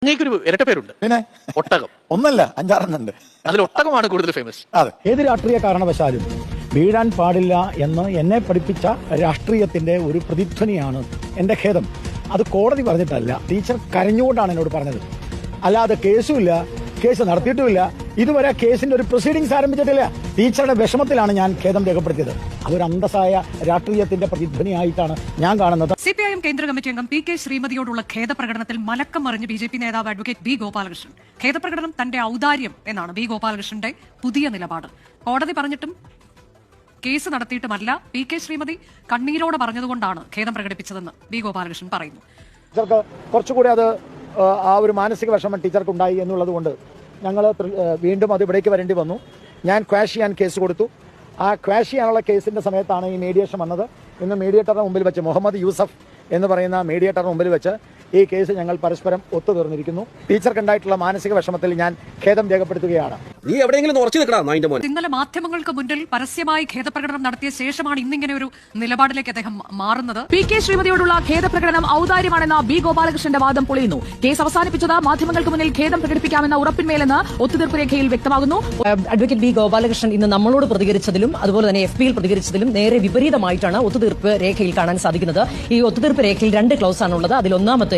അങ്ങേക്കൊരു ഇരട്ട പേരുണ്ട്, പിന്നെ ഒട്ടകം. ഒന്നല്ല, 5-6 അതിൽ ഒട്ടകമാണ് കൂടുതൽ ഫേമസ്. അതെ. ഏത് രാഷ്ട്രീയ കാരണവശാലും വീഴാൻ പാടില്ല എന്ന് എന്നെ പഠിപ്പിച്ച രാഷ്ട്രീയത്തിന്റെ ഒരു പ്രതിധ്വനിയാണ് എന്റെ ഖേദം. അത് കോടതി പറഞ്ഞിട്ടല്ല, ടീച്ചർ കരഞ്ഞുകൊണ്ടാണ് എന്നോട് പറഞ്ഞത്. അല്ലാതെ കേസുമില്ല, കേസ് നടത്തിയിട്ടുമില്ല, ഇതുവരെ കേസിന്റെ ഒരു പ്രൊസീഡിങ്സ് ആരംഭിച്ചിട്ടില്ല. ടീച്ചറുടെ വിഷമത്തിലാണ് ഞാൻ ഖേദം രേഖപ്പെടുത്തിയത്. അതൊരു അന്തസ്സായ രാഷ്ട്രീയത്തിന്റെ പ്രതിധ്വനിയായിട്ടാണ് ഞാൻ കാണുന്നത്. സിപിഐഎം കേന്ദ്ര കമ്മിറ്റി അംഗം പി കെ ശ്രീമതിയോടുള്ള ഖേദപ്രകടനത്തിൽ മലക്കം മറിഞ്ഞ് ബി.ജെ.പി നേതാവ് അഡ്വക്കേറ്റ് ബി ഗോപാലകൃഷ്ണൻ. ഖേദപ്രകടനം തന്റെ ഔദാര്യം എന്നാണ് ബി ഗോപാലകൃഷ്ണന്റെ പുതിയ നിലപാട്. കോടതി പറഞ്ഞിട്ടും കേസ് നടത്തിയിട്ടുമല്ല, പി കെ ശ്രീമതി കണ്ണീരോടെ പറഞ്ഞതുകൊണ്ടാണ് ഖേദം പ്രകടിപ്പിച്ചതെന്ന് ബി ഗോപാലകൃഷ്ണൻ പറയുന്നു. ടീച്ചർക്ക് കുറച്ചുകൂടി അത് ആ ഒരു മാനസിക വിഷമം ടീച്ചർക്ക് ഉണ്ടായി എന്നുള്ളത് കൊണ്ട് ഞങ്ങൾ വീണ്ടും അത് ഇവിടേക്ക് വരേണ്ടി വന്നു. ഞാൻ ക്വാഷ് ചെയ്യാൻ കേസ് കൊടുത്തു. ആ ക്വാഷ് ചെയ്യാനുള്ള കേസിന്റെ സമയത്താണ് ഈ മീഡിയേഷൻ വന്നത്. ഇന്ന് മീഡിയേറ്ററുടെ മുമ്പിൽ വെച്ച്, മുഹമ്മദ് യൂസഫ് എന്ന് പറയുന്ന മീഡിയേറ്ററുടെ മുമ്പിൽ വെച്ച് ഈ കേസ് ഞങ്ങൾ പരസ്പരം ഒത്തുതീർന്നിരിക്കുന്നു. ടീച്ചർക്കുണ്ടായിട്ടുള്ള മാനസിക വിഷമത്തിൽ ഞാൻ ഖേദം രേഖപ്പെടുത്തുകയാണ്. നീ എവിടെയെങ്കിലും ഉറച്ചു നിൽക്കണം. ഇന്നലെ മാധ്യമങ്ങൾക്ക് മുന്നിൽ പരസ്യമായി ഖേദപ്രകടനം നടത്തിയ ശേഷമാണ് ഇന്നിങ്ങനെ ഒരു നിലപാടിലേക്ക് അദ്ദേഹം മാറുന്നത്. പി കെ ശ്രീമതിയോടുള്ള ഖേദപ്രകടനം ഔദാര്യമാണെന്ന ബി ഗോപാലകൃഷ്ണന്റെ വാദം പൊളിയുന്നു. കേസ് അവസാനിപ്പിച്ചത് മാധ്യമങ്ങൾക്ക് മുന്നിൽ ഖേദം പ്രകടിപ്പിക്കാമെന്ന ഉറപ്പിന്മേലെന്ന് ഒത്തുതീർപ്പ് രേഖയിൽ വ്യക്തമാകുന്നു. അഡ്വക്കേറ്റ് ബി ഗോപാലകൃഷ്ണൻ ഇന്ന് നമ്മളോട് പ്രതികരിച്ചതിലും അതുപോലെ തന്നെ FBയിൽ പ്രതികരിച്ചതിലും നേരെ വിപരീതമായിട്ടാണ് ഒത്തുതീർപ്പ് രേഖയിൽ കാണാൻ സാധിക്കുന്നത്. ഈ ഒത്തുതീർപ്പ് രേഖയിൽ 2 ക്ലോസ് ആണുള്ളത്. അതിൽ ഒന്നാമത്തേത്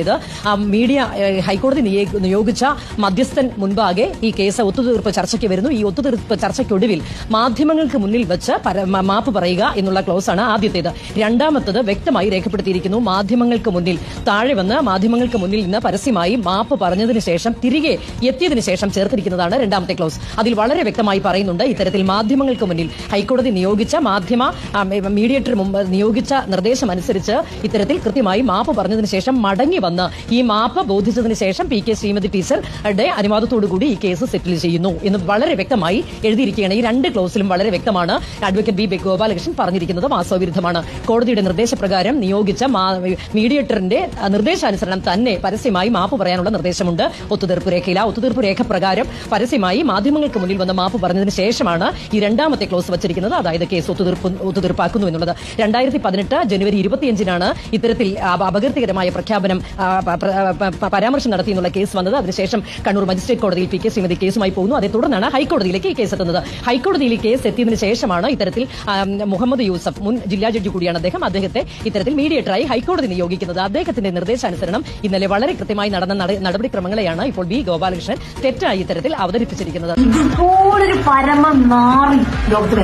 മീഡിയ ഹൈക്കോടതി നിയോഗിച്ച മധ്യസ്ഥൻ മുൻപാകെ ഈ കേസ് ഒത്തുതീർപ്പ് ചർച്ചയ്ക്ക് വരുന്നു. ഈ ഒത്തുതീർപ്പ് ചർച്ചയ്ക്കൊടുവിൽ മാധ്യമങ്ങൾക്ക് മുന്നിൽ വെച്ച് മാപ്പ് പറയുക എന്നുള്ള ക്ലോസ് ആണ് ആദ്യത്തേത്. രണ്ടാമത്തേത് വ്യക്തമായി രേഖപ്പെടുത്തിയിരിക്കുന്നു. മാധ്യമങ്ങൾക്ക് മുന്നിൽ താഴെ വന്ന് മാധ്യമങ്ങൾക്ക് മുന്നിൽ നിന്ന് പരസ്യമായി മാപ്പ് പറഞ്ഞതിന് ശേഷം തിരികെ എത്തിയതിനു ശേഷം ചേർത്തിരിക്കുന്നതാണ് രണ്ടാമത്തെ ക്ലോസ്. അതിൽ വളരെ വ്യക്തമായി പറയുന്നുണ്ട്, ഇത്തരത്തിൽ മാധ്യമങ്ങൾക്ക് മുന്നിൽ ഹൈക്കോടതി നിയോഗിച്ച മീഡിയേറ്റർ നിയോഗിച്ച നിർദ്ദേശം അനുസരിച്ച് ഇത്തരത്തിൽ കൃത്യമായി മാപ്പ് പറഞ്ഞതിന് ശേഷം മടങ്ങി വന്ന് ഈ മാപ്പ് ബോധിച്ചതിന് ശേഷം പി കെ ശ്രീമതി ടീച്ചറുടെ അനുവാദത്തോടുകൂടി ഈ കേസ് സെറ്റിൽ ചെയ്യുന്നു എന്ന് വളരെ വ്യക്തമായി എഴുതിയിരിക്കുകയാണ്. ഈ 2 ക്ലോസിലും വളരെ വ്യക്തമാണ് അഡ്വക്കേറ്റ് ബി ഗോപാലകൃഷ്ണൻ പറഞ്ഞിരിക്കുന്നത് വാസ്തവവിരുദ്ധമാണ്. കോടതിയുടെ നിർദ്ദേശപ്രകാരം നിയോഗിച്ച മീഡിയേറ്ററിന്റെ നിർദ്ദേശാനുസരണം തന്നെ പരസ്യമായി മാപ്പ് പറയാനുള്ള നിർദ്ദേശമുണ്ട് ഒത്തുതീർപ്പ് രേഖയിൽ. ആ ഒത്തുതീർപ്പ് രേഖ പ്രകാരം പരസ്യമായി മാധ്യമങ്ങൾക്ക് മുന്നിൽ വന്ന് മാപ്പ് പറഞ്ഞതിന് ശേഷമാണ് ഈ രണ്ടാമത്തെ ക്ലോസ് വച്ചിരിക്കുന്നത്. അതായത് കേസ് ഒത്തുതീർപ്പാക്കുന്നു എന്നുള്ളത്. 2018 ജനുവരി 25-നാണ് ഇത്തരത്തിൽ അപകീർത്തികരമായ പ്രഖ്യാപനം പരാമർശം നടത്തിയെന്നുള്ള കേസ് വന്നത്. അതിനുശേഷം കണ്ണൂർ മജിസ്ട്രേറ്റ് കോടതിയിൽ പി കെ ശ്രീമതി കേസുമായി പോകുന്നു. അതേ തുടർന്നാണ് ഹൈക്കോടതിയിലേക്ക് ഈ കേസ് എത്തുന്നത്. ഹൈക്കോടതിയിൽ കേസ് എത്തിയതിനു ശേഷമാണ് ഇത്തരത്തിൽ മുഹമ്മദ് യൂസഫ്, മുൻ ജില്ലാ ജഡ്ജി കൂടിയാണ് അദ്ദേഹത്തെ ഇത്തരത്തിൽ മീഡിയേറ്ററായി ഹൈക്കോടതി നിയോഗിക്കുന്നത്. അദ്ദേഹത്തിന്റെ നിർദ്ദേശാനുസരണം ഇന്നലെ വളരെ കൃത്യമായി നടന്ന നടപടിക്രമങ്ങളെയാണ് ഇപ്പോൾ ബി ഗോപാലകൃഷ്ണൻ തെറ്റായി ഇത്തരത്തിൽ അവതരിപ്പിച്ചിരിക്കുന്നത്. ഇതുപോലൊരു പരമ നാറി ഡോക്ടർ